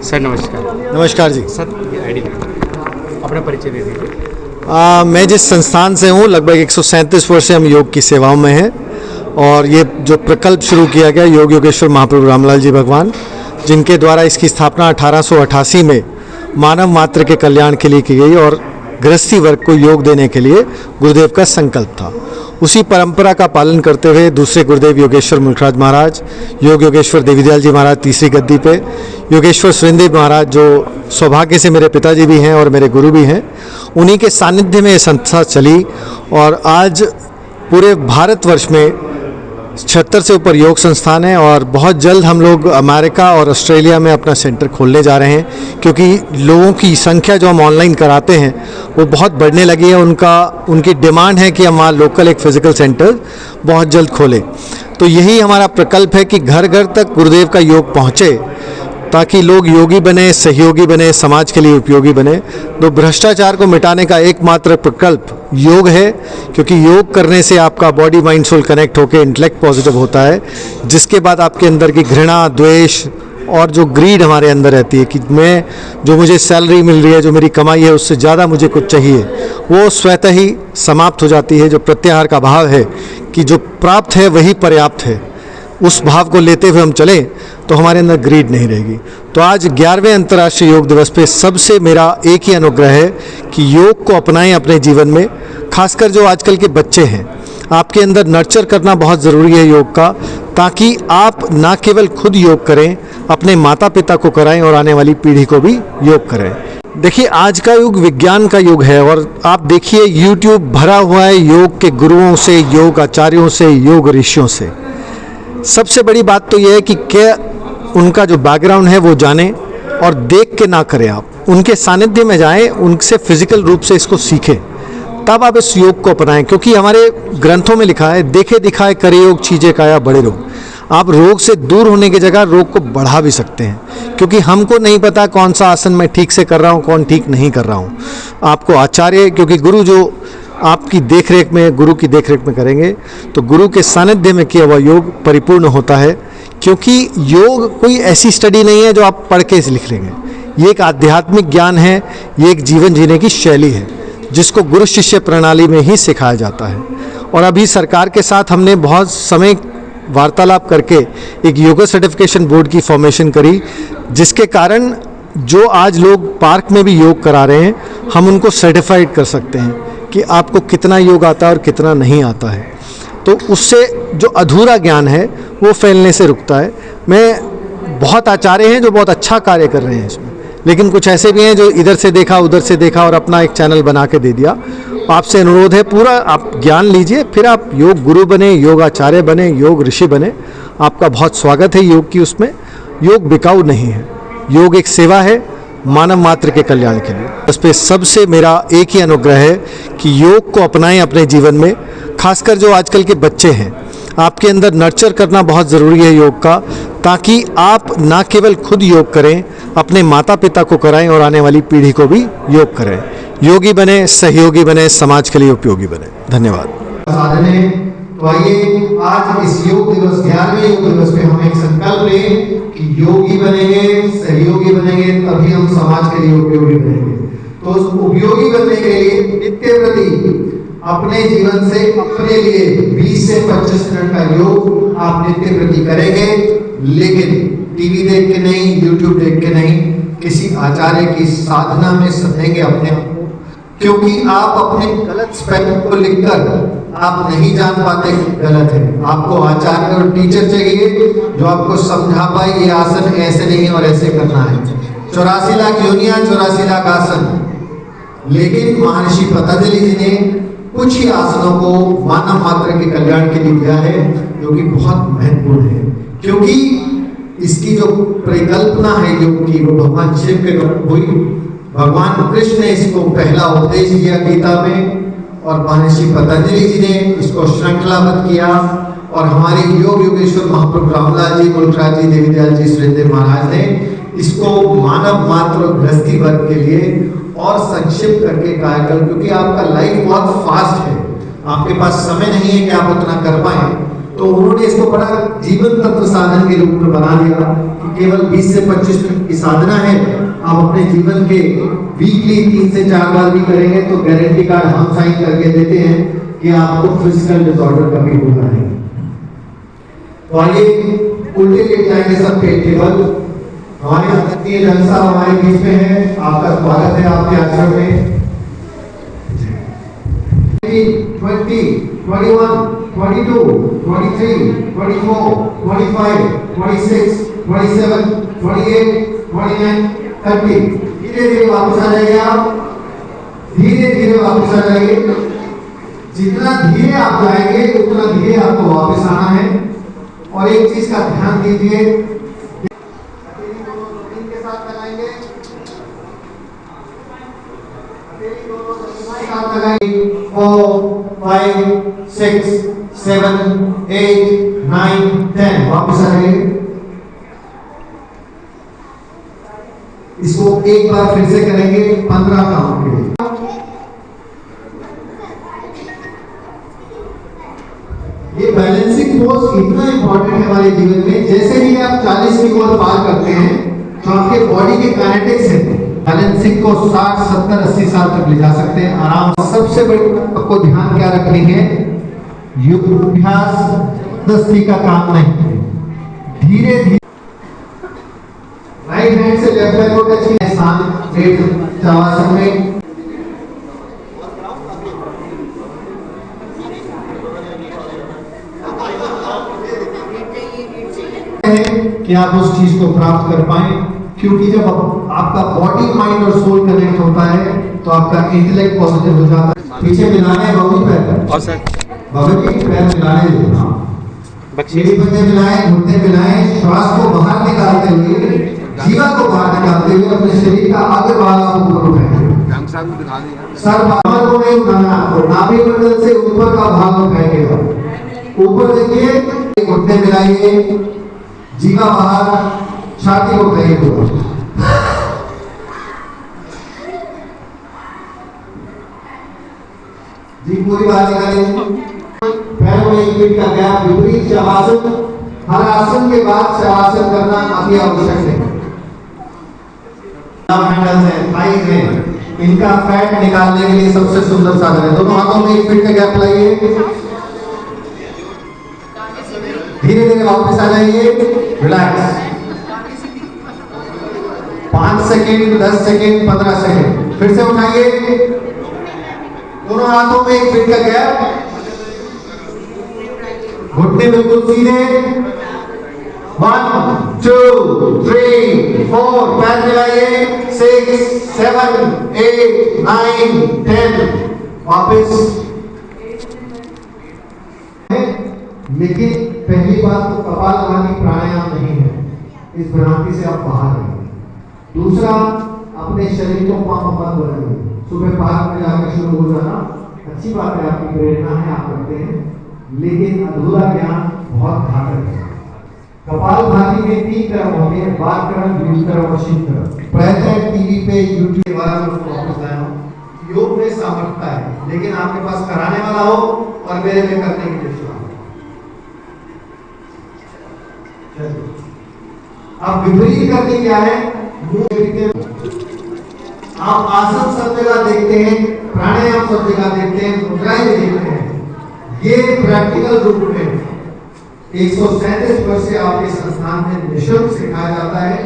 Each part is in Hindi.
सर नमस्कार। नमस्कार जी। सर आईडी अपना परिचय दे दीजिए। मैं जिस संस्थान से हूँ लगभग 137 वर्ष से हम योग की सेवाओं में हैं और ये जो प्रकल्प शुरू किया गया योग योगेश्वर महाप्रभु रामलाल जी भगवान, जिनके द्वारा इसकी स्थापना 1888 में मानव मात्र के कल्याण के लिए की गई और गृहस्थी वर्ग को योग देने के लिए गुरुदेव का संकल्प था। उसी परंपरा का पालन करते हुए दूसरे गुरुदेव योगेश्वर मुल्कराज महाराज, योग योगेश्वर देवीदयाल जी महाराज तीसरी गद्दी पे, योगेश्वर सुरेंद्र महाराज जो सौभाग्य से मेरे पिताजी भी हैं और मेरे गुरु भी हैं, उन्हीं के सानिध्य में ये संस्था चली और आज पूरे भारतवर्ष में 76 से ऊपर योग संस्थान है और बहुत जल्द हम लोग अमेरिका और ऑस्ट्रेलिया में अपना सेंटर खोलने जा रहे हैं, क्योंकि लोगों की संख्या जो हम ऑनलाइन कराते हैं वो बहुत बढ़ने लगी है। उनकी डिमांड है कि हम वहाँ लोकल एक फिज़िकल सेंटर बहुत जल्द खोलें। तो यही हमारा प्रकल्प है कि घर घर तक गुरुदेव का योग पहुँचे ताकि लोग योगी बने, सहयोगी बने, समाज के लिए उपयोगी बने। तो भ्रष्टाचार को मिटाने का एकमात्र प्रकल्प योग है, क्योंकि योग करने से आपका बॉडी माइंड सोल कनेक्ट होकर इंटेलेक्ट पॉजिटिव होता है, जिसके बाद आपके अंदर की घृणा, द्वेष और जो ग्रीड हमारे अंदर रहती है कि मुझे सैलरी मिल रही है, जो मेरी कमाई है उससे ज़्यादा मुझे कुछ चाहिए, वो स्वतः ही समाप्त हो जाती है। जो प्रत्याहार का भाव है कि जो प्राप्त है वही पर्याप्त है, उस भाव को लेते हुए हम चलें तो हमारे अंदर ग्रीड नहीं रहेगी। तो आज 11वें अंतर्राष्ट्रीय योग दिवस पे सबसे मेरा एक ही अनुग्रह है कि योग को अपनाएं अपने जीवन में। खासकर जो आजकल के बच्चे हैं, आपके अंदर नर्चर करना बहुत ज़रूरी है योग का, ताकि आप ना केवल खुद योग करें, अपने माता पिता को कराएं और आने वाली पीढ़ी को भी योग करें। देखिए, आज का युग विज्ञान का युग है और आप देखिए यूट्यूब भरा हुआ है योग के गुरुओं से, योग आचार्यों से, योग ऋषियों से। सबसे बड़ी बात तो यह है कि क्या उनका जो बैकग्राउंड है वो जानें और देख के ना करें। आप उनके सानिध्य में जाएं, उनसे फिजिकल रूप से इसको सीखें, तब आप इस योग को अपनाएं। क्योंकि हमारे ग्रंथों में लिखा है, देखे दिखाए करे योग चीजें काया बड़े रोग। आप रोग से दूर होने की जगह रोग को बढ़ा भी सकते हैं, क्योंकि हमको नहीं पता कौन सा आसन मैं ठीक से कर रहा हूँ, कौन ठीक नहीं कर रहा हूँ। आपको आचार्य, क्योंकि गुरु जो आपकी देखरेख में, गुरु की देखरेख में करेंगे तो गुरु के सानिध्य में किया हुआ योग परिपूर्ण होता है। क्योंकि योग कोई ऐसी स्टडी नहीं है जो आप पढ़ के लिख लेंगे, ये एक आध्यात्मिक ज्ञान है, ये एक जीवन जीने की शैली है जिसको गुरु शिष्य प्रणाली में ही सिखाया जाता है। और अभी सरकार के साथ हमने बहुत समय वार्तालाप करके एक योगा सर्टिफिकेशन बोर्ड की फॉर्मेशन करी, जिसके कारण जो आज लोग पार्क में भी योग करा रहे हैं, हम उनको सर्टिफाइड कर सकते हैं कि आपको कितना योग आता है और कितना नहीं आता है। तो उससे जो अधूरा ज्ञान है वो फैलने से रुकता है। मैं बहुत आचार्य हैं जो बहुत अच्छा कार्य कर रहे हैं इसमें, लेकिन कुछ ऐसे भी हैं जो इधर से देखा उधर से देखा और अपना एक चैनल बना के दे दिया। आपसे अनुरोध है, पूरा आप ज्ञान लीजिए, फिर आप योग गुरु बने, योग आचार्य बने, योग ऋषि बने। आपका बहुत स्वागत है योग की उसमें। योग बिकाऊ नहीं है, योग एक सेवा है मानव मात्र के कल्याण के लिए। उस पर सबसे मेरा एक ही अनुग्रह है कि योग को अपनाएं अपने जीवन में। खासकर जो आजकल के बच्चे हैं, आपके अंदर नर्चर करना बहुत ज़रूरी है योग का, ताकि आप ना केवल खुद योग करें, अपने माता पिता को कराएं और आने वाली पीढ़ी को भी योग करें। योगी बने, सहयोगी बने, समाज के लिए उपयोगी बने। धन्यवाद। तो आइए आज इस योग दिवस 11वें योग दिवस पे हम एक संकल्प लें कि योगी बनेंगे, सहयोगी बनेंगे, तभी हम समाज के लिए उपयोगी बनेंगे। तो उस उपयोगी बनने के लिए नित्य प्रति अपने जीवन से अपने लिए 20 से 25 मिनट का योग आप नित्य प्रति करेंगे, लेकिन टीवी देख के नहीं, यूट्यूब देख के नहीं, किसी आचार्य की साधना में सुनेंगे अपने आप को। क्योंकि आप अपने गलत स्पेलिंग को लिखकर आप नहीं जान पाते कि गलत है। आपको आचार्य और टीचर चाहिए जो आपको समझा पाए ये आसन ऐसे नहीं और ऐसे करना है। 84 लाख योनियां, 84 लाख आसन। लेकिन महर्षि पतंजलि जी ने कुछ ही आसनों को मानव मात्र के कल्याण के लिए दिया है, जो कि बहुत महत्वपूर्ण है। क्योंकि इसकी जो परिकल्पना है योग की, वो भगवान शिव के द्वारा हुई। भगवान कृष्ण ने इसको पहला उपदेश दिया गीता में, और महर्षि पतंजलि जी ने इसको श्रृंखलाबद्ध किया, और हमारे योग योगेश्वर महाप्रभु रामलाल जी, मुल्कराज जी, देवीदयाल जी, सुरेंद्र महाराज ने इसको मानव मात्र गृहस्थी वर्ग के लिए और संक्षिप्त करके कार्यक्रम, क्योंकि आपका लाइफ बहुत फास्ट है, आपके पास समय नहीं है कि आप उतना कर पाए। तो उन्होंने इसको बड़ा जीवन तंत्र साधन के रूप में बना दिया कि केवल 20 से 25 मिनट की साधना है, आप अपने जीवन के वीकली 3 से 4 बार भी करेंगे तो गारंटी कार्ड हम साइन करके देते हैं कि आपको फिजिकल डिसऑर्डर कभी होगा नहीं। तो आइए उल्टे लेट जाएंगे सब पेट टेबल। हमारे आदरणीय जन साहब हमारे बीच में है, आपका स्वागत है आपके आश्रम में। 20, 21, 22, 23, 24, 25, 26, 27, 28, 29, 30। धीरे धीरे वापस आ जाइए आप, धीरे धीरे वापस आ जाइए। जितना धीरे आप जाएंगे उतना धीरे आपको वापस आना है। और एक चीज का ध्यान दीजिए, के साथ लगाएंगे, साथ लगाएंगे 4, 5, 6, 7, 8, 9, 10। वापस आ जाइए। इसको एक बार फिर से करेंगे 15 काउंट के लिए। ये बैलेंसिंग पोज इतना इंपॉर्टेंट है हमारे जीवन में। जैसे ही आप 40 की ओर पार करते हैं तो आपके बॉडी के काइनेटिक्स है, बैलेंसिंग को 60, 70, 80 साल तक ले जा सकते हैं आराम। सबसे बड़ी आपको ध्यान क्या रखनी है, योगाभ्यास जबरदस्ती का काम नहीं, धीरे धीरे राइट हैंड से लेफ्ट हैंड को टच किया, शांत लेट शवासन में। कि आप उस चीज को प्राप्त कर पाए, क्योंकि जब आपका बॉडी माइंड और सोल कनेक्ट होता है तो आपका इंटेलेक्ट पॉजिटिव हो जाता है। पीछे मिलाने बाबू पैर और सर बाबू की पैर मिलाने देना, बच्चे बंदे मिलाएं, घुटने मिलाएं, श्वास को बाहर निकालते हुए, जीवा को बाहर निकालते हुए अपने शरीर का अग्र भाग आप ऊपर उठाएंगे। सर बाहर को नहीं उठाना, आपको नाभि मंडल से ऊपर का भाग उठाएंगे। ऊपर देखिए, घुटने मिलाइए, जीवा बाहर, छाती को उठाइए पूरा। जी पूरी बात निकालिए। पैरों में 1 फीट का गैप, विपरीत शवासन। हर आसन के बाद शवासन करना अति आवश्यक है। थाइज है, इनका फैट निकालने के लिए सबसे सुंदर साधन है। दोनों हाथों में 1 फीट का गैप लाइए, धीरे धीरे वापस आ जाइए, रिलैक्स। 5 सेकेंड, 10 सेकेंड, 15 सेकेंड, फिर से उठाइए। दोनों हाथों में 1 फीट का गैप, घुटने बिल्कुल सीधे। 1, 2, 3, 4, पैर मिलाइए। 6, 7, 8, 9, 10, वापस। लेकिन पहली बात तो कपालभाति प्राणायाम नहीं है, इस भ्रांति से आप बाहर रहेंगे। दूसरा, अपने शरीर को पांव मत बनाइए। सुबह पार्क में जाकर शुरू हो जाना अच्छी बात है, आपकी प्रेरणा है, आप करते हैं, लेकिन अधूरा ज्ञान बहुत घातक है। कपालभाति में 3 क्रम होते हैं, बात क्रम, योग क्रम और शीत क्रम। पहले टीवी पे यूट्यूब के द्वारा मैं उसको वापस लाया हूँ। योग में सामर्थ्य है, लेकिन आपके पास कराने वाला हो और मेरे में करने की चेष्टा। अब विपरीत करनी क्या है, आप आसन सब जगह देखते हैं, प्राणायाम सब जगह देखते हैं, मुद्राएं भी देखते हैं। ये प्रैक्टिकल रूप में 137 वर्ष से आपके संस्थान में निःशुल्क सिखाया जाता है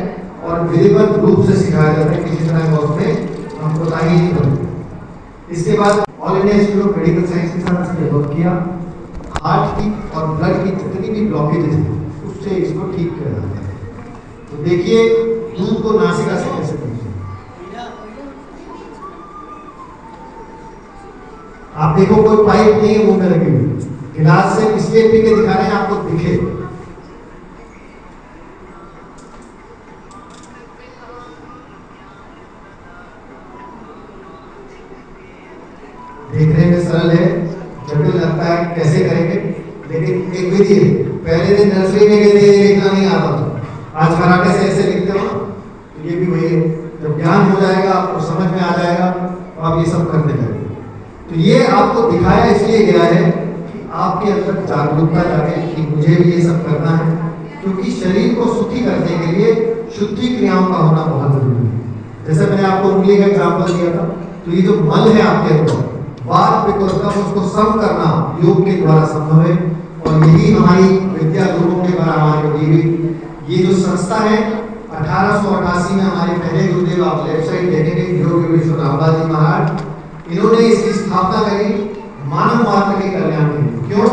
और विधिवत रूप से सिखाया जाता है। किसी तरह का उसमें हम कोताही नहीं करते। इसके बाद all India institute of medical science के साथ इसने डेवलप किया। हार्ट की और ब्लड की जितनी भी ब्लॉकेजेस हैं उससे इसको ठीक किया जाता है। तो देखिए दूध को नासिका से कैसे पीजिए। आप देखो कोई पाइप नहीं है मुंह में लगी हुई, गिलास से इसलिए पी के दिखा रहे हैं आपको दिखे। देखने में सरल है, जटिल लगता है कैसे करेंगे, लेकिन एक विधि है। पहले दिन नर्सरी में गए थे लिखना नहीं आता था, आज कराटे से ऐसे लिखते हो, तो ये भी वही है। जब ज्ञान हो जाएगा, आपको समझ में आ जाएगा, तो आप ये सब करने लगेंगे। तो ये आपको दिखाया इसलिए गया है कि आपके अंदर जागरूकता जागे कि मुझे भी ये सब करना है, क्योंकि शरीर को शुद्धि करने के लिए शुद्धि क्रियाओं का होना बहुत जरूरी है। जैसे मैंने आपको उंगली का एग्जाम्पल दिया था, तो ये जो मल है आपके अंदर वात पित्त उसको सम करना योग के द्वारा संभव है। और यही हमारी विद्या गुरुओं के द्वारा हमारे को दी हुई ये जो संस्था है 1888 में हमारे पहले गुरुदेव, आप लेफ्ट साइड देखेंगे, योग योगेश्वर रामदास जी महाराज, इन्होंने इसकी स्थापना करी मानव मात्र के कल्याण के लिए। क्यों?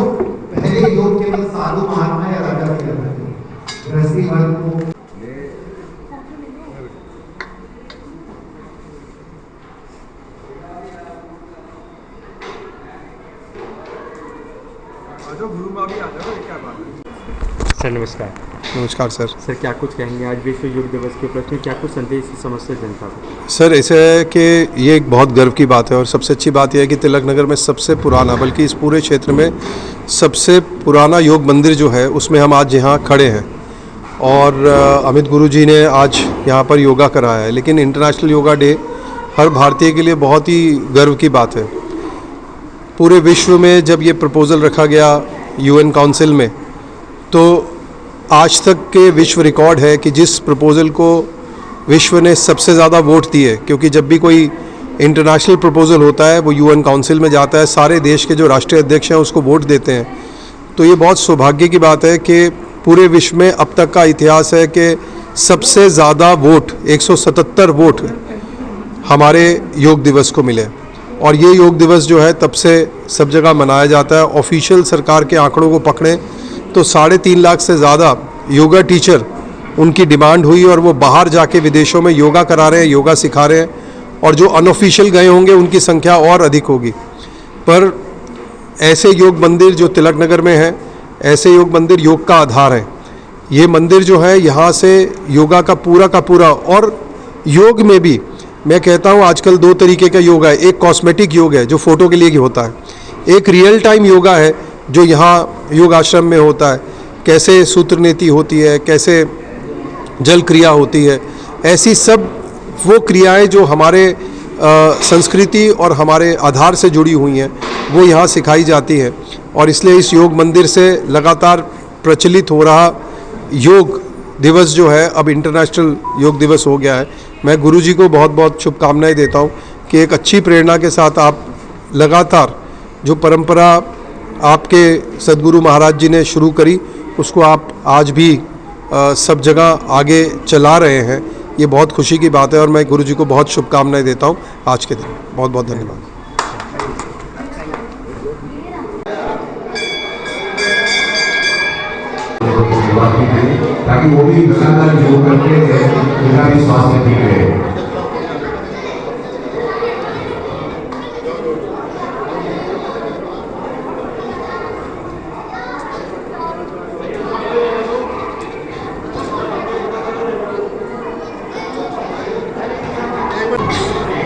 पहले योग केवल साधु महात्मा या राजा के करते थे, गृहस्थी वर्ग को सर नमस्कार। नमस्कार सर। सर क्या कुछ कहेंगे आज विश्व योग दिवस के उपलक्ष्य में, क्या कुछ संदेश समझते जनता को? सर ऐसे है कि ये एक बहुत गर्व की बात है और सबसे अच्छी बात यह है कि तिलक नगर में सबसे पुराना, बल्कि इस पूरे क्षेत्र में सबसे पुराना योग मंदिर जो है उसमें हम आज यहाँ खड़े हैं। और अमित गुरु जी ने आज यहाँ पर योगा कराया है। लेकिन इंटरनेशनल योगा डे हर भारतीय के लिए बहुत ही गर्व की बात है। पूरे विश्व में जब ये प्रपोज़ल रखा गया UN काउंसिल में, तो आज तक के विश्व रिकॉर्ड है कि जिस प्रपोज़ल को विश्व ने सबसे ज़्यादा वोट दिए, क्योंकि जब भी कोई इंटरनेशनल प्रपोज़ल होता है वो UN काउंसिल में जाता है, सारे देश के जो राष्ट्रीय अध्यक्ष हैं उसको वोट देते हैं। तो ये बहुत सौभाग्य की बात है कि पूरे विश्व में अब तक का इतिहास है कि सबसे ज़्यादा वोट 177 वोट हमारे योग दिवस को मिले। और ये योग दिवस जो है तब से सब जगह मनाया जाता है। ऑफिशियल सरकार के आंकड़ों को पकड़ें तो 3.5 लाख से ज़्यादा योगा टीचर उनकी डिमांड हुई और वो बाहर जाके विदेशों में योगा करा रहे हैं, योगा सिखा रहे हैं। और जो अनऑफिशियल गए होंगे उनकी संख्या और अधिक होगी। पर ऐसे योग मंदिर जो तिलक नगर में है, ऐसे योग मंदिर योग का आधार है। ये मंदिर जो है यहाँ से योगा का पूरा और योग में भी मैं कहता हूँ आजकल 2 तरीके का योग है। एक कॉस्मेटिक योग है जो फोटो के लिए होता है, एक रियल टाइम योगा है जो यहाँ योग आश्रम में होता है। कैसे सूत्र नीति होती है, कैसे जल क्रिया होती है, ऐसी सब वो क्रियाएं जो हमारे संस्कृति और हमारे आधार से जुड़ी हुई हैं वो यहाँ सिखाई जाती है। और इसलिए इस योग मंदिर से लगातार प्रचलित हो रहा योग दिवस जो है अब इंटरनेशनल योग दिवस हो गया है। मैं गुरुजी को बहुत बहुत शुभकामनाएं देता हूँ कि एक अच्छी प्रेरणा के साथ आप लगातार जो परंपरा आपके सदगुरु महाराज जी ने शुरू करी उसको आप आज भी सब जगह आगे चला रहे हैं। ये बहुत खुशी की बात है और मैं गुरुजी को बहुत शुभकामनाएं देता हूँ आज के दिन। बहुत बहुत धन्यवाद। ताकि वो भी लगातार योग करके उनका भी स्वास्थ्य ठीक रहे।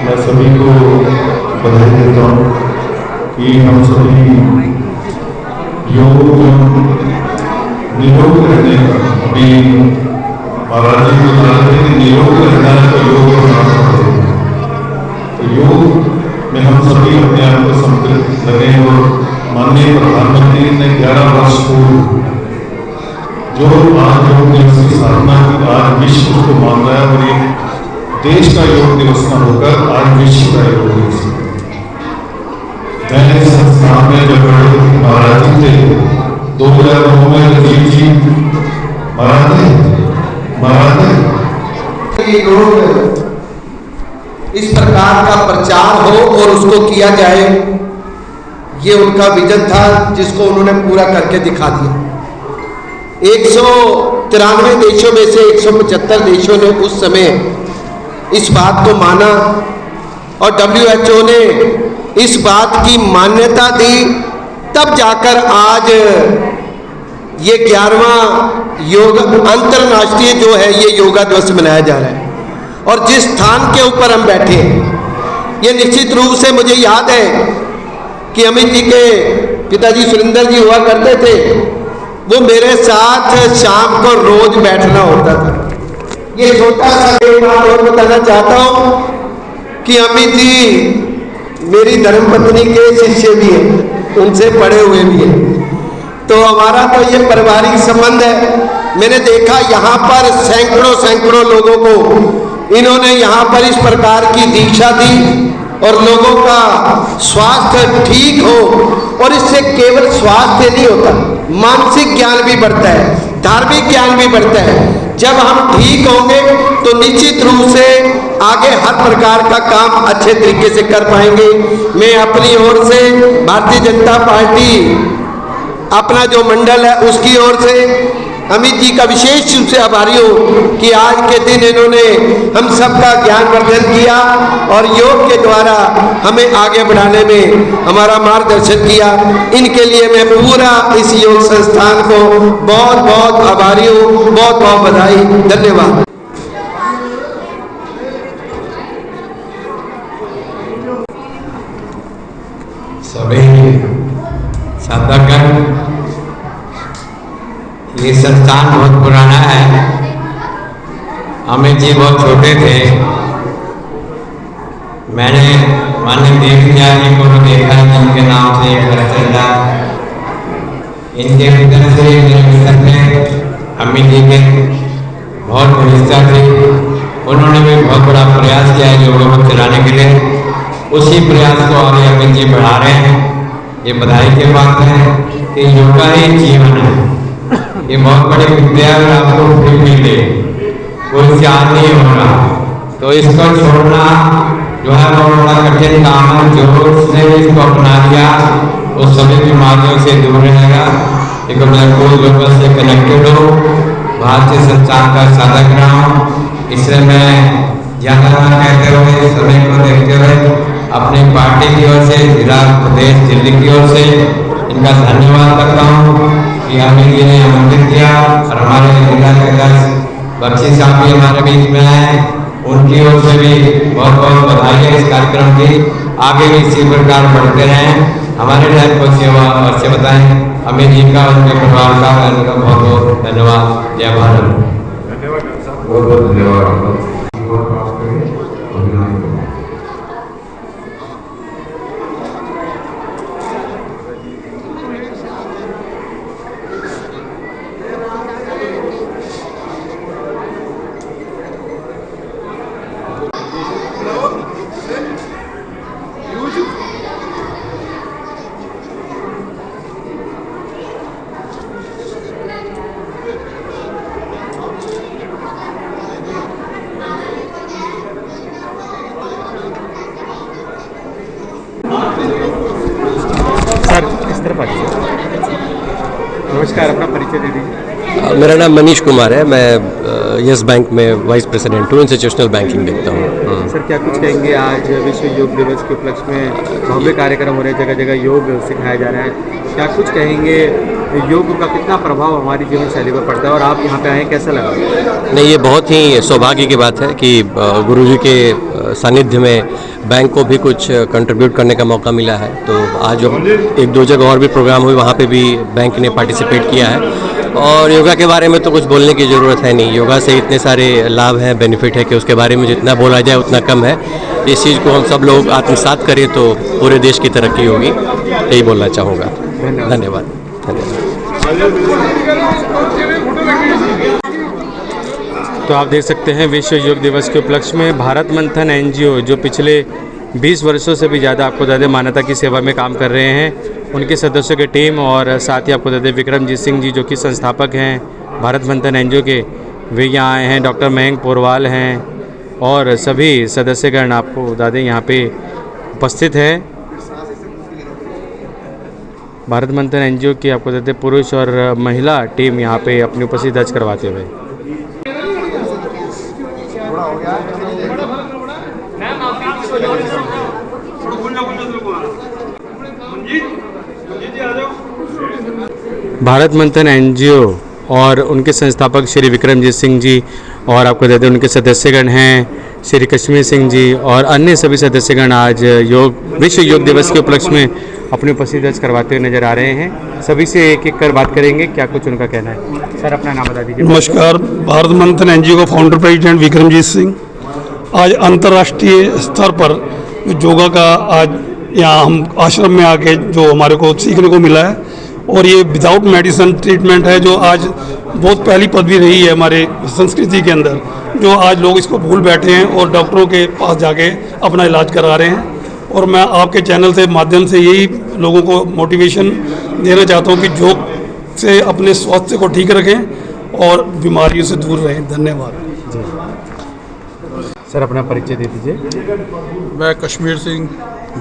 मैं सभी को बधाई देता हूँ कि हम सभी योग निरोग रहने का, अभी महाराज जी को जानते हैं कि निरोग रहना है तो योग करना पड़ेगा। तो योग में हम सभी अपने आप को समर्पित लगे और माननीय प्रधानमंत्री ने 11 वर्ष पूर्व जो आज योग दिवस की स्थापना की, आज विश्व को मान रहा है और ये देश का योग दिवस न होकर आज विश्व का योग दिवस। मैं इस संस्थान में जब महाराज जी थे 2009 में रजीव जी इस प्रकार का प्रचार हो और उसको किया जाए, ये उनका विजन था जिसको उन्होंने पूरा करके दिखा दिया। 193 देशों में से 175 देशों ने उस समय इस बात को माना और WHO ने इस बात की मान्यता दी, तब जाकर आज ये 11वां योग अंतरराष्ट्रीय जो है ये योगा दिवस मनाया जा रहा है। और जिस स्थान के ऊपर हम बैठे हैं, ये निश्चित रूप से मुझे याद है कि अमित जी के पिताजी सुरेंद्र जी हुआ करते थे, वो मेरे साथ शाम को रोज बैठना होता था। ये छोटा सा एक बात और बताना चाहता हूँ कि अमित जी मेरी धर्मपत्नी के शिष्य भी हैं। उनसे पढ़े हुए भी हैं। तो हमारा तो ये पारिवारिक संबंध है। मैंने देखा यहाँ पर सैकड़ों लोगों को इन्होंने यहाँ पर इस प्रकार की दीक्षा दी और लोगों का स्वास्थ्य ठीक हो। और इससे केवल स्वास्थ्य नहीं होता, मानसिक ज्ञान भी बढ़ता है, धार्मिक ज्ञान भी बढ़ता है। जब हम ठीक होंगे तो निश्चित रूप से आगे हर प्रकार का काम अच्छे तरीके से कर पाएंगे। मैं अपनी ओर से भारतीय जनता पार्टी अपना जो मंडल है उसकी ओर से अमित जी का विशेष रूप से आभारी हूँ कि आज के दिन इन्होंने हम सबका ज्ञानवर्धन किया और योग के द्वारा हमें आगे बढ़ाने में हमारा मार्गदर्शन किया। इनके लिए मैं पूरा इस योग संस्थान को बहुत बहुत आभारी हूँ, बहुत बहुत बधाई, धन्यवाद। सभी साधकगण, ये संस्थान बहुत पुराना है। अमित जी बहुत छोटे थे। मैंने माननीय देवजिया जी को देखा, जिनके नाम से घर चल रहा है। इनके भीतर से मेरे भीतर में अमित जी के बहुत निष्ठा थी। उन्होंने भी बहुत बड़ा प्रयास किया है योगा को चलाने के लिए। उसी प्रयास को आगे अमित जी बढ़ा रहे हैं। ये बधाई की बात है कि योगा ही जीवन है। ये बहुत बड़ी विद्या है, आपको फिर मिले, कोई चार नहीं हो रहा। तो इसको छोड़ना जो है बहुत बड़ा कठिन काम है। जो उसने इसको अपना लिया वो सभी बीमारियों से दूर रहेगा। देखो, मैं कोई लोगों से कनेक्टेड हूँ, भारतीय संचार का साधक रहा हूँ। इसलिए मैं ज़्यादा कहते हुए समय को देखते हुए अपनी पार्टी की ओर से, जिला प्रदेश दिल्ली की ओर से इनका धन्यवाद करता हूँ कि अमित जी ने आमंत्रित किया। और हमारे जिला के अध्यक्ष बख्शी साहब भी हमारे बीच में हैं, उनकी ओर से भी बहुत बहुत बधाई है इस कार्यक्रम की। आगे भी इसी प्रकार बढ़ते रहें, हमारे लाइफ को सेवा अवश्य बताएं। अमित जी का, उनके परिवार का, उनका बहुत बहुत धन्यवाद। जय भारत। बहुत बहुत धन्यवाद। सर इस तरफ आ जाइए। नमस्कार, अपना परिचय दे दीजिए। मेरा नाम मनीष कुमार है। मैं यस बैंक में वाइस प्रेसिडेंट हूँ, इंस्टीट्यूशनल बैंकिंग देखता हूँ। सर क्या कुछ कहेंगे, आज विश्व योग दिवस के उपलक्ष्य में भव्य कार्यक्रम हो रहे हैं, जगह जगह योग सिखाया जा रहा है। क्या कुछ कहेंगे, योग का कितना प्रभाव हमारी जीवन शैली पर पड़ता है और आप यहाँ पे आए, कैसा लगा? नहीं, ये बहुत ही सौभाग्य की बात है कि गुरुजी के सानिध्य में बैंक को भी कुछ कंट्रीब्यूट करने का मौका मिला है। तो आज एक दो जगह और भी प्रोग्राम हुए, वहाँ पे भी बैंक ने पार्टिसिपेट किया है। और योगा के बारे में तो कुछ बोलने की ज़रूरत है नहीं। योगा से इतने सारे लाभ हैं, बेनिफिट है कि उसके बारे में जितना बोला जाए उतना कम है। इस चीज़ को हम सब लोग आत्मसात करें तो पूरे देश की तरक्की होगी, यही बोलना चाहूँगा। धन्यवाद। तो आप देख सकते हैं विश्व योग दिवस के उपलक्ष्य में भारत मंथन एनजीओ, जो पिछले 20 वर्षों से भी ज़्यादा आपको ज़्यादा मानवता की सेवा में काम कर रहे हैं, उनके सदस्यों की टीम और साथ ही आपको ज़्यादा विक्रमजीत सिंह जी जो कि संस्थापक हैं भारत मंथन एनजीओ के, वे यहाँ आए हैं। डॉक्टर मयंक पोरवाल हैं और सभी सदस्यगण आपको ज़्यादा यहाँ पे उपस्थित है। भारत मंथन एनजीओ की आपको ज़्यादा पुरुष और महिला टीम यहाँ पे अपनी उपस्थिति दर्ज करवाते हुए। भारत मंथन एनजीओ और उनके संस्थापक श्री विक्रमजीत सिंह जी और आपको कहते हैं उनके सदस्यगण हैं श्री कश्मीर सिंह जी और अन्य सभी सदस्यगण आज विश्व योग दिवस के उपलक्ष्य में अपनी उपस्थिति दर्ज करवाते हुए नजर आ रहे हैं। सभी से एक एक कर बात करेंगे, क्या कुछ उनका कहना है। सर अपना नाम बता दीजिए। नमस्कार, भारत मंथन एनजीओ का फाउंडर प्रेसिडेंट विक्रमजीत सिंह। आज अंतर्राष्ट्रीय स्तर पर योगा का आज यहाँ हम आश्रम में आके जो हमारे को सीखने को मिला है, और ये विदाउट मेडिसिन ट्रीटमेंट है जो आज बहुत पहली पदवी रही है हमारे संस्कृति के अंदर, जो आज लोग इसको भूल बैठे हैं और डॉक्टरों के पास जाके अपना इलाज करा रहे हैं। और मैं आपके चैनल से माध्यम से यही लोगों को मोटिवेशन देना चाहता हूँ कि योग से अपने स्वास्थ्य को ठीक रखें और बीमारियों से दूर रहें। धन्यवाद। सर अपना परिचय दे दीजिए। मैं कश्मीर सिंह,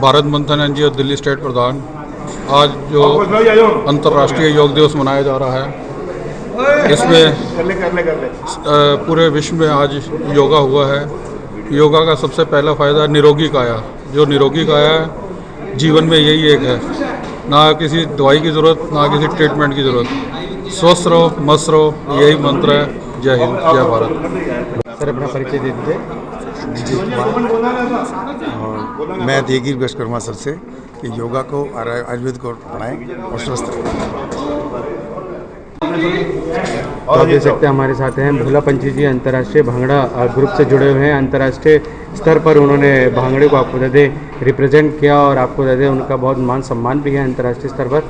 भारत मंथन एनजीओ दिल्ली स्टेट प्रधान। आज जो अंतर्राष्ट्रीय योग दिवस मनाया जा रहा है, इसमें पूरे विश्व में आज योगा हुआ है। योगा का सबसे पहला फ़ायदा निरोगी काया, जो निरोगी काया है जीवन में यही एक है, ना किसी दवाई की ज़रूरत ना किसी ट्रीटमेंट की ज़रूरत। स्वस्थ रहो मस्त रहो, यही मंत्र है। जय हिंद, जय भारत। सर अपना परिचय दे दीजिए। मैं देगी विश्वकर्मा सर से कि योगा को और आयुर्वेद को अपनाएं और स्वस्थ रहें। तो आप देख सकते हैं हमारे साथ हैं भोला पंची जी, अंतर्राष्ट्रीय भांगड़ा ग्रुप से जुड़े हुए हैं। अंतर्राष्ट्रीय स्तर पर उन्होंने भांगड़े को आपको दे रिप्रेजेंट किया और आपको दे उनका बहुत मान सम्मान भी है अंतर्राष्ट्रीय स्तर पर।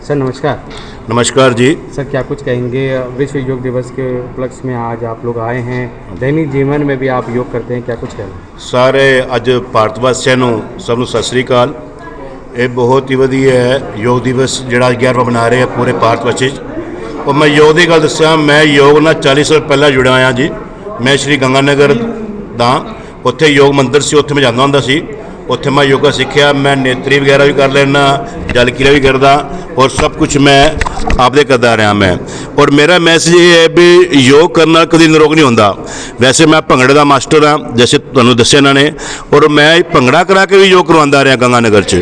सर नमस्कार। नमस्कार जी। सर क्या कुछ कहेंगे विश्व योग दिवस के उपलक्ष्य में आज आप लोग आए हैं, दैनिक जीवन में भी आप योग करते हैं, क्या कुछ कहना? ਸਾਰੇ ਅੱਜ ਭਾਰਤ ਵਾਸੀਆਂ ਨੂੰ ਸਭ ਨੂੰ ਸਤਿ ਸ੍ਰੀ ਅਕਾਲ। ਇਹ ਬਹੁਤ ਹੀ ਵਧੀਆ ਹੈ ਯੋਗ ਦਿਵਸ ਜਿਹੜਾ 11ਵਾਂ ਮਨਾ ਰਹੇ ਆ ਪੂਰੇ ਭਾਰਤ ਵਿੱਚ। ਔਰ ਮੈਂ ਯੋਗ ਦੀ ਗੱਲ ਦੱਸਾਂ, ਮੈਂ ਯੋਗ ਨਾਲ 40 ਸਾਲ ਪਹਿਲਾਂ ਜੁੜਿਆ ਹੋਇਆ ਜੀ। ਮੈਂ ਸ਼੍ਰੀ ਗੰਗਾਨਗਰ ਦਾ ਉੱਥੇ ਯੋਗ ਮੰਦਿਰ ਸੀ, ਉੱਥੇ ਮੈਂ ਜਾਂਦਾ ਹੁੰਦਾ ਸੀ। ਉੱਥੇ ਮੈਂ ਯੋਗਾ ਸਿੱਖਿਆ। ਮੈਂ ਨੇਤਰੀ ਵਗੈਰਾ ਵੀ ਕਰ ਲੈਣਾ, ਜਲ ਕਿਰਿਆ ਵੀ ਕਰਦਾ और सब कुछ मैं आपदे करता रहा मैं। और मेरा मैसेज ये है भी योग करना कभी निरोग नहीं होता। वैसे मैं भंगड़े का मास्टर हाँ, जैसे तुहानू दस्सिया इन्होंने, और मैं भंगड़ा करा के भी योग करवाता रहा गंगानगर च।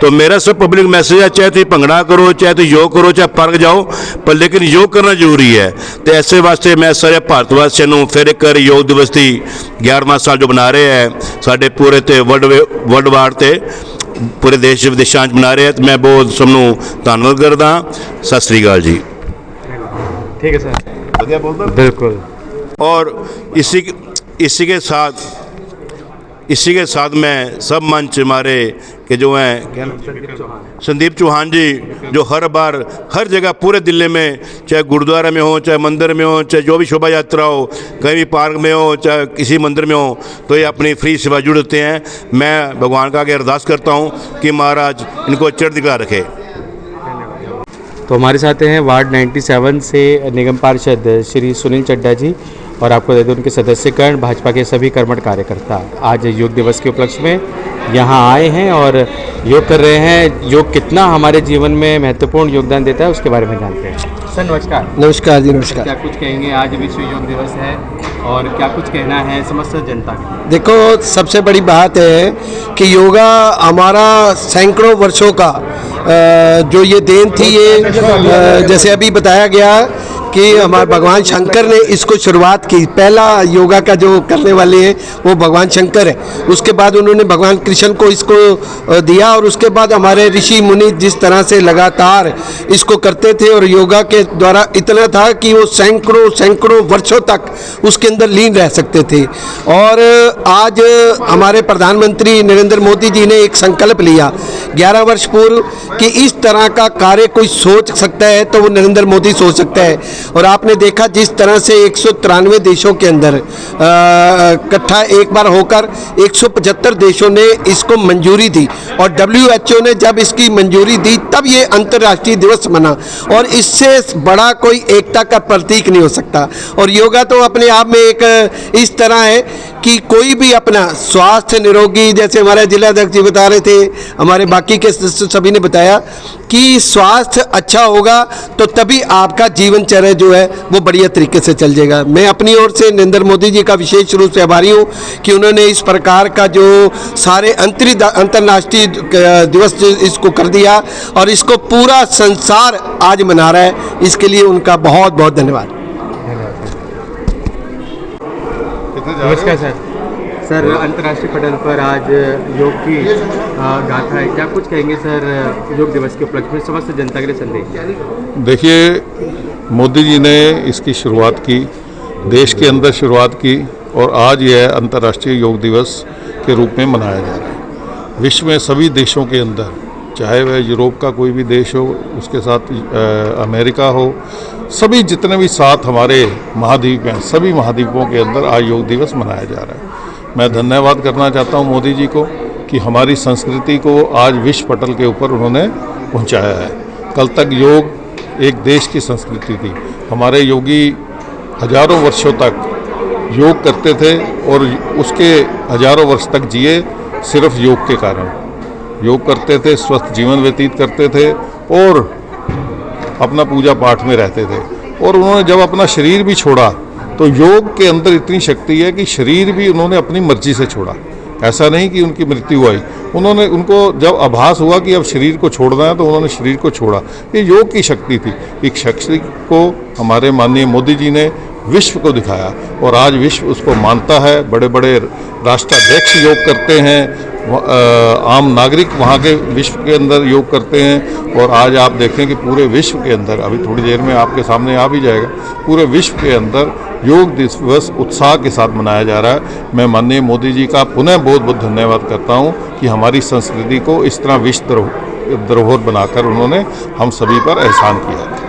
तो मेरा सब पब्लिक मैसेज है, चाहे तुम भंगड़ा करो, चाहे तुम योग करो, चाहे पार्क जाओ, पर लेकिन योग करना जरूरी है। तो ऐसे वास्ते मैं सारे भारतवासियों फिर एक योग दिवस की 11वां साल जो बना रहे हैं साढ़े पूरे ते वर्ल्ड वार से पूरे देश विदेशों बना रहे हैं। तो मैं बहुत सबनों धन्यवाद करदा। सत श्री अकाल जी। ठीक है सर, बिल्कुल। और इसी के साथ मैं सब मंच हमारे के जो हैं संदीप चौहान जी, जो हर बार हर जगह पूरे दिल्ली में, चाहे गुरुद्वारा में हो, चाहे मंदिर में हो, चाहे जो भी शोभा यात्रा हो, कहीं भी पार्क में हो, चाहे किसी मंदिर में हो, तो ये अपनी फ्री सेवा जुड़ते हैं। मैं भगवान का आगे अरदास करता हूँ कि महाराज इनको चढ़ती कला रखे। तो हमारे साथ हैं वार्ड 97 से निगम पार्षद श्री सुनील चड्डा जी, और आपको दे दें उनके सदस्यगण, भाजपा के सभी कर्मठ कार्यकर्ता आज योग दिवस के उपलक्ष्य में यहाँ आए हैं और योग कर रहे हैं। योग कितना हमारे जीवन में महत्वपूर्ण योगदान देता है उसके बारे में जानते हैं। सर नमस्कार। नमस्कार जी, नमस्कार। क्या कुछ कहेंगे, आज विश्व योग दिवस है और क्या कुछ कहना है समस्त जनता का? देखो, सबसे बड़ी बात है कि योगा हमारा सैकड़ों वर्षों का जो ये देन थी, ये जैसे अभी बताया गया कि हमारे भगवान शंकर ने इसको शुरुआत की। पहला योगा का जो करने वाले हैं वो भगवान शंकर है। उसके बाद उन्होंने भगवान कृष्ण को इसको दिया, और उसके बाद हमारे ऋषि मुनि जिस तरह से लगातार इसको करते थे, और योगा के द्वारा इतना था कि वो सैकड़ों वर्षों तक उसके अंदर लीन रह सकते थे। और आज हमारे प्रधानमंत्री नरेंद्र मोदी जी ने एक संकल्प लिया 11 वर्ष पूर्व कि इस तरह का कार्य कोई सोच सकता है तो वो नरेंद्र मोदी सोच सकता है। और आपने देखा जिस तरह से 193 देशों के अंदर इकट्ठा एक बार होकर 175 देशों ने इसको मंजूरी दी, और WHO ने जब इसकी मंजूरी दी तब ये अंतर्राष्ट्रीय दिवस मना। और इससे बड़ा कोई एकता का प्रतीक नहीं हो सकता। और योगा तो अपने आप में एक इस तरह है कि कोई भी अपना स्वास्थ्य निरोगी, जैसे हमारे जिलाध्यक्ष जी बता रहे थे, हमारे बाकी के सभी ने बताया कि स्वास्थ्य अच्छा होगा तो तभी आपका जीवनचर्या जो है वो बढ़िया तरीके से चल जाएगा। मैं अपनी ओर से नरेंद्र मोदी जी का विशेष रूप से आभारी हूँ कि उन्होंने इस प्रकार का जो सारे अंतर्राष्ट्रीय दिवस इसको कर दिया, और इसको पूरा संसार आज मना रहा है। इसके लिए उनका बहुत बहुत धन्यवाद। नमस्कार सर। सर अंतर्राष्ट्रीय पटल पर आज योग की गाथा है, क्या कुछ कहेंगे सर योग दिवस के उपलक्ष्य में समस्त जनता के लिए संदेश? देखिए, मोदी जी ने इसकी शुरुआत की, देश के अंदर शुरुआत की, और आज यह अंतर्राष्ट्रीय योग दिवस के रूप में मनाया जा रहा है। विश्व में सभी देशों के अंदर, चाहे वह यूरोप का कोई भी देश हो, उसके साथ अमेरिका हो, सभी जितने भी साथ हमारे महाद्वीप हैं, सभी महाद्वीपों के अंदर आज योग दिवस मनाया जा रहा है। मैं धन्यवाद करना चाहता हूं मोदी जी को कि हमारी संस्कृति को आज विश्व पटल के ऊपर उन्होंने पहुंचाया है। कल तक योग एक देश की संस्कृति थी। हमारे योगी हजारों वर्षों तक योग करते थे और उसके हजारों वर्ष तक जिए सिर्फ योग के कारण। योग करते थे, स्वस्थ जीवन व्यतीत करते थे और अपना पूजा पाठ में रहते थे। और उन्होंने जब अपना शरीर भी छोड़ा तो योग के अंदर इतनी शक्ति है कि शरीर भी उन्होंने अपनी मर्जी से छोड़ा। ऐसा नहीं कि उनकी मृत्यु आई, उनको जब आभास हुआ कि अब शरीर को छोड़ना है तो उन्होंने शरीर को छोड़ा। ये योग की शक्ति थी। एक शक्ति को हमारे माननीय मोदी जी ने विश्व को दिखाया और आज विश्व उसको मानता है। बड़े बड़े राष्ट्राध्यक्ष योग करते हैं, आम नागरिक वहाँ के विश्व के अंदर योग करते हैं। और आज आप देखें कि पूरे विश्व के अंदर, अभी थोड़ी देर में आपके सामने आ भी जाएगा, पूरे विश्व के अंदर योग दिवस उत्साह के साथ मनाया जा रहा है। मैं माननीय मोदी जी का पुनः बहुत बहुत धन्यवाद करता हूँ कि हमारी संस्कृति को इस तरह विश्व धरोहर बनाकर उन्होंने हम सभी पर एहसान किया।